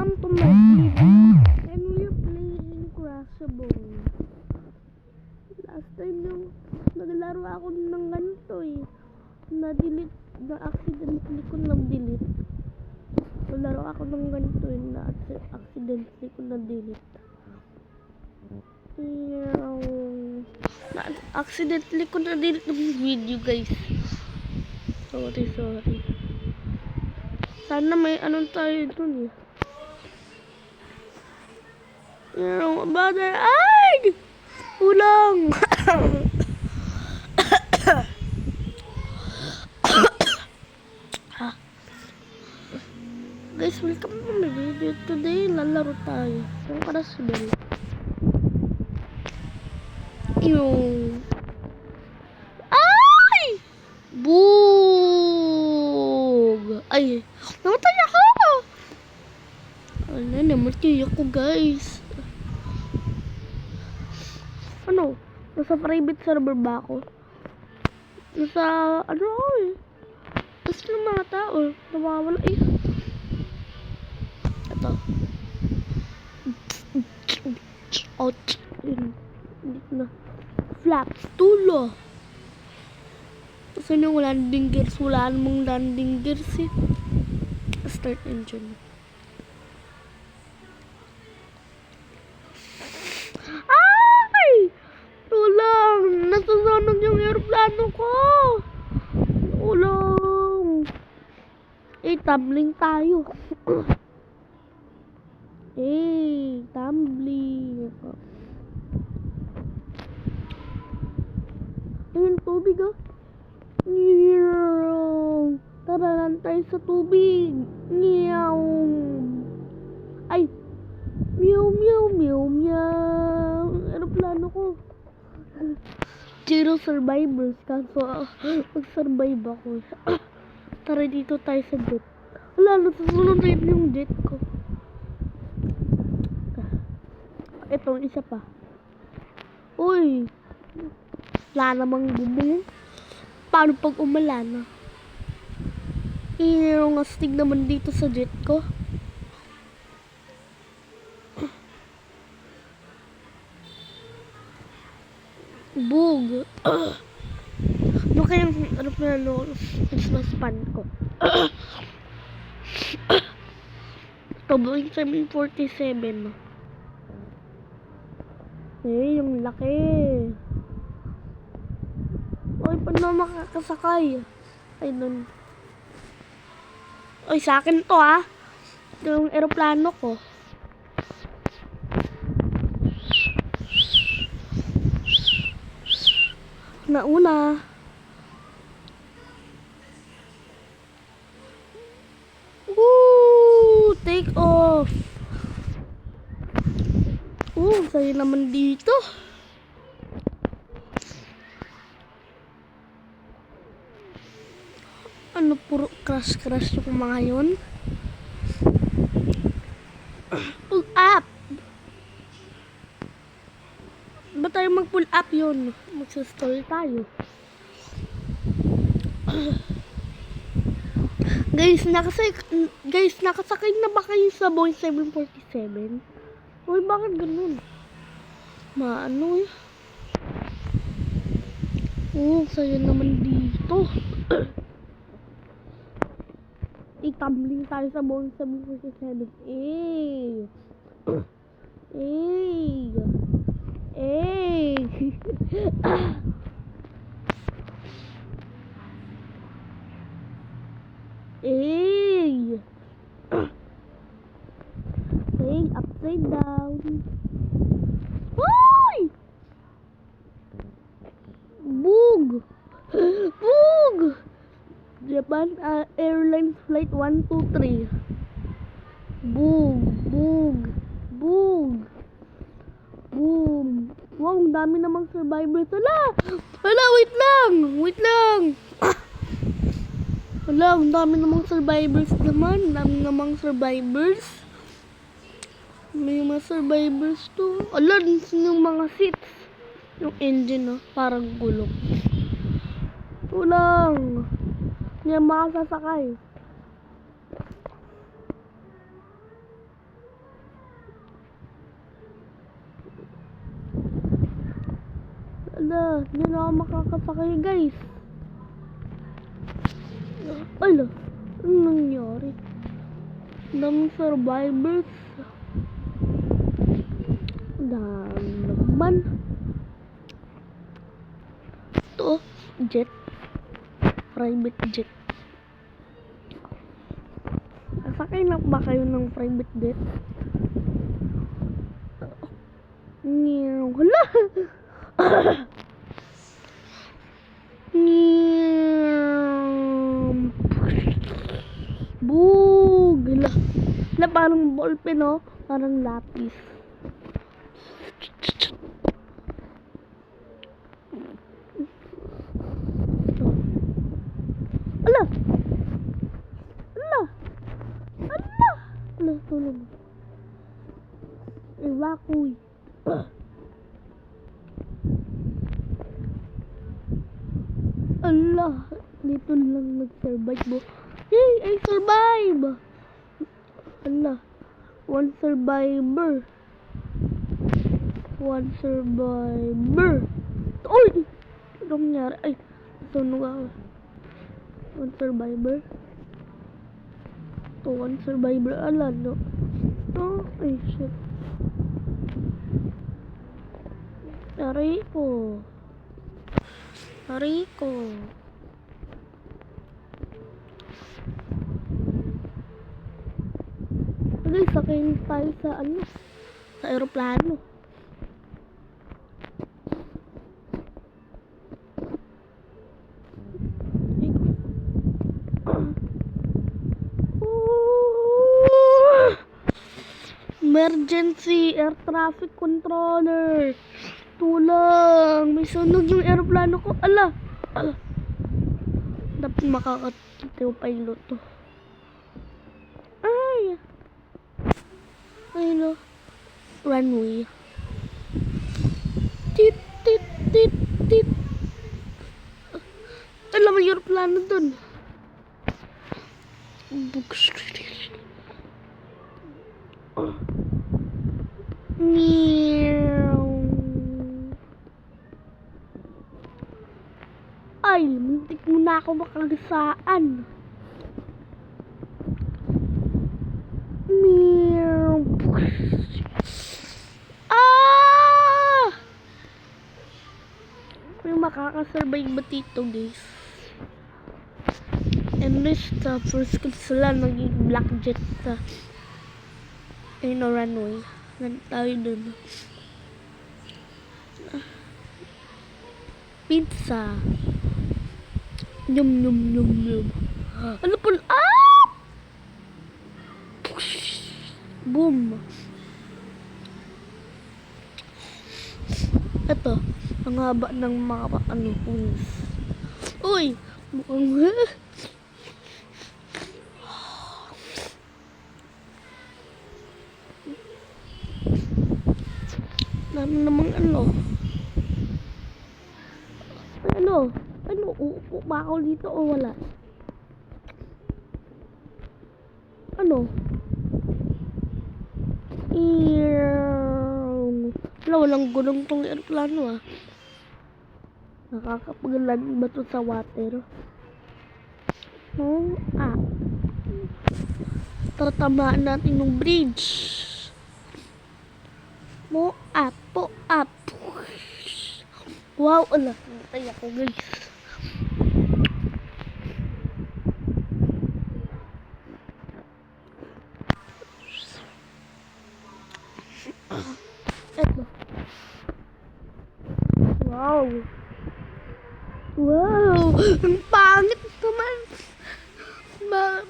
Welcome to my TV. And we're playing Crashable. Last time yung naglaro ako ng ganito na-delete, na-accidentally ko na-delete. Naglaro ako ng ganito na-accidentally ko na-delete. Accidentally ko na-delete ng video, guys. Sorry. Sana may anong tayo dun Bother. Ay! Ulang! Guys, welcome to my video. Today, lalaro tayo. Yung Crashable. Ay! Boog! Ay! Namatay ako! Namatay ako, guys. Ano? Nasa private server ba ako? Nasa, Tapos yung mga tao, nawawala Ito. Out. Dito na. Flaps. Tulo. Kasi yung landing gears. Wala namang landing gears Start engine. Ay! Tulang! Nasusunog yung aeroplano ko! Tulang! Tumbling tayo. Tumbling. Ayun, tubig Tara lang tayo sa tubig. Ay! Meow. Aeroplano ko. Zero survivors. Kaso, mag-survive ako. Tara dito tayo sa jet. Wala, nasusunod rin yung jet ko. Ito, isa pa. Uy! Wala namang bubong. Paano pag umalan Yung astig naman dito sa jet ko. Bug. Ano kayang Christmas pan ko? Ito, Boeing 747. Yung laki. Oy, paano makakasakay? Ay, nun. Oy, sa akin to yung aeroplano ko. Nauna. Woo! Take off. Sayo naman dito. Ano, puro crash yung mga yun. Pull up. Ba tayo mag-pull up yun? Magsastall tayo. Guys, nakasakay na ba kayo sa Boeing 747? Uy, bakit ganun? Sayo naman dito. Tumbling tayo sa Boeing 747. Upside down. Hoy! Boog! Japan Airlines Flight 123. Boom. Wow, ang dami namang survivors. Wala, wait lang. Wala, ang dami namang survivors naman. May mga survivors to. Yung mga seats. Yung engine, parang gulong. Tulang. Hindi makasasakay. Hindi na ako makakasakay, guys. Ala, ano nangyari? Daming survivors. Dami naman. Ito, jet. Private jet. Sakay na ba kayo ng private jet? Hala! Boog! Hala, parang ballpen, no? Parang lapis. Hala! Hala! Hala! Hala, tulog. Evacuate. Allah, dito lang nag-survive mo. Yay, I survive! Allah, one survivor. One survivor. Uy! Anong nangyari? Ay, sunog ako. One survivor. To one survivor. Allah, no. Oh, ay, shit. Aray ko. Aray ko. Guys, sakayin tayo sa ano? Sa aeroplano. Emergency air traffic controller. Tulang, may sunog yung aeroplano ko. Ala. Dapat makakakita yung pilot to. Ay. Ay no. Runway. Tit, tit, tit, tit. Alam mo yung aeroplano dun. Ay, muntik mo na ako makagasaan. Ah! May makakasurvive ba dito, guys? And this the first sila naging black jet sa runway. Tayo dun. Pizza. Yum, yum, yum, yum. Ano po? Ah! Boom. Ito. Ang haba ng mga wings. Uy! Mukhang dami namang uupo ba ako dito o wala? Wala, walang gulong tong aeroplano nakakapaglan ba to sa water? Tatamaan natin yung bridge. Po up. Wow, ala, natay ako, guys. Eto. Wow. Ang pangit naman.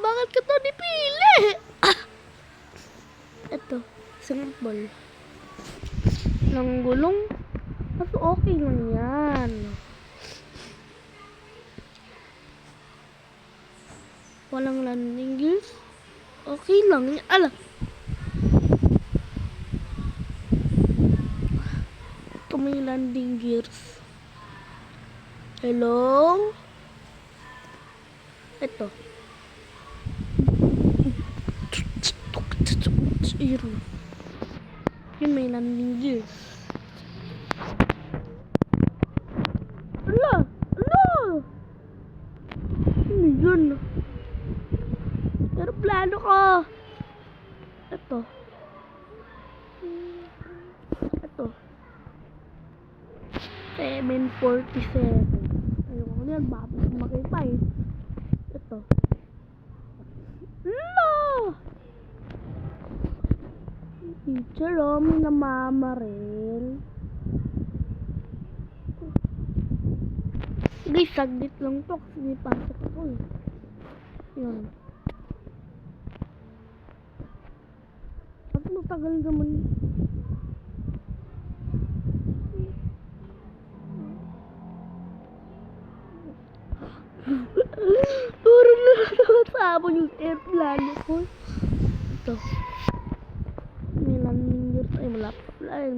Bakit ka to nipili? Eto, simple. Lang gulong. Mas okay lang yan. Walang landing gears. Okay lang yan. Ala. Ito may landing gears. Hello? Ito. Yun may landing gears. Ito. Ito. 7:47. Ayoko na yan. Baka makita eh. Ito. No! Teacher, oh, may namamaril. Guys, saglit lang to kasi may pasok ko eh. Yun. At matagal naman. Puro na nakasabon yung airplane ko. Ito. May landing gear. Ay, wala pa. Ay,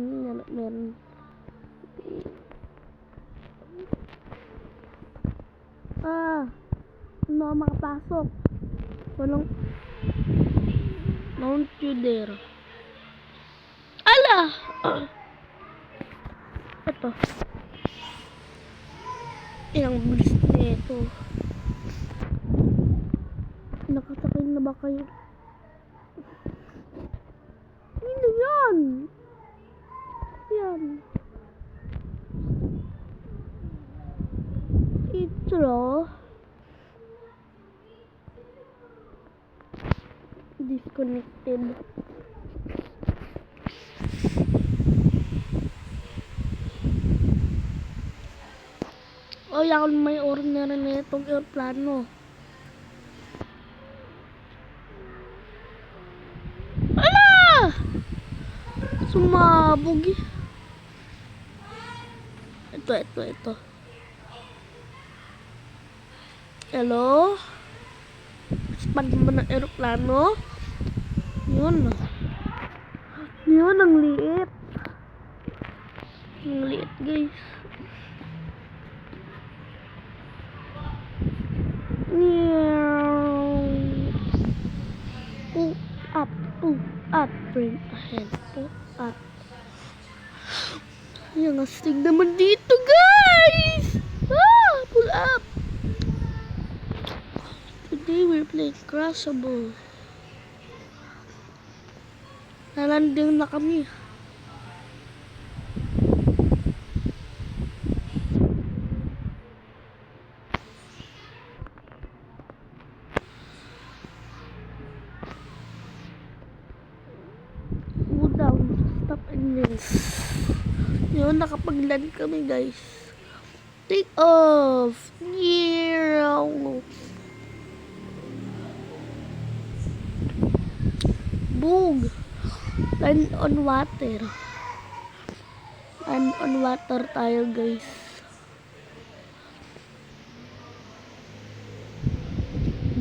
meron. Ano ako makapasok? Walang... Don't you dare. Ala! Ito. Ilang bilis na ito. Nakasakay na ba kayo? Ano yan? Yan. Ito. Disconnected. Oh, yakon may ordinary na itong aeroplano. Ala! Sumabog eh. Ito. Hello? Span ba ng aeroplano? Yun. Yun, ang liit. Ang liit, guys. Pull up, bring ahead, pull up. Yung astig naman dito, guys! Pull up! Today we're playing Crashable. Nalanding na kami. Stop engines. Yun, nakapag-land kami, guys. Take off. Yeah. Boom. Land on water. Land on water tayo, guys.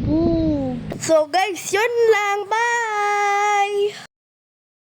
Boom. So, guys, yun lang. Bye!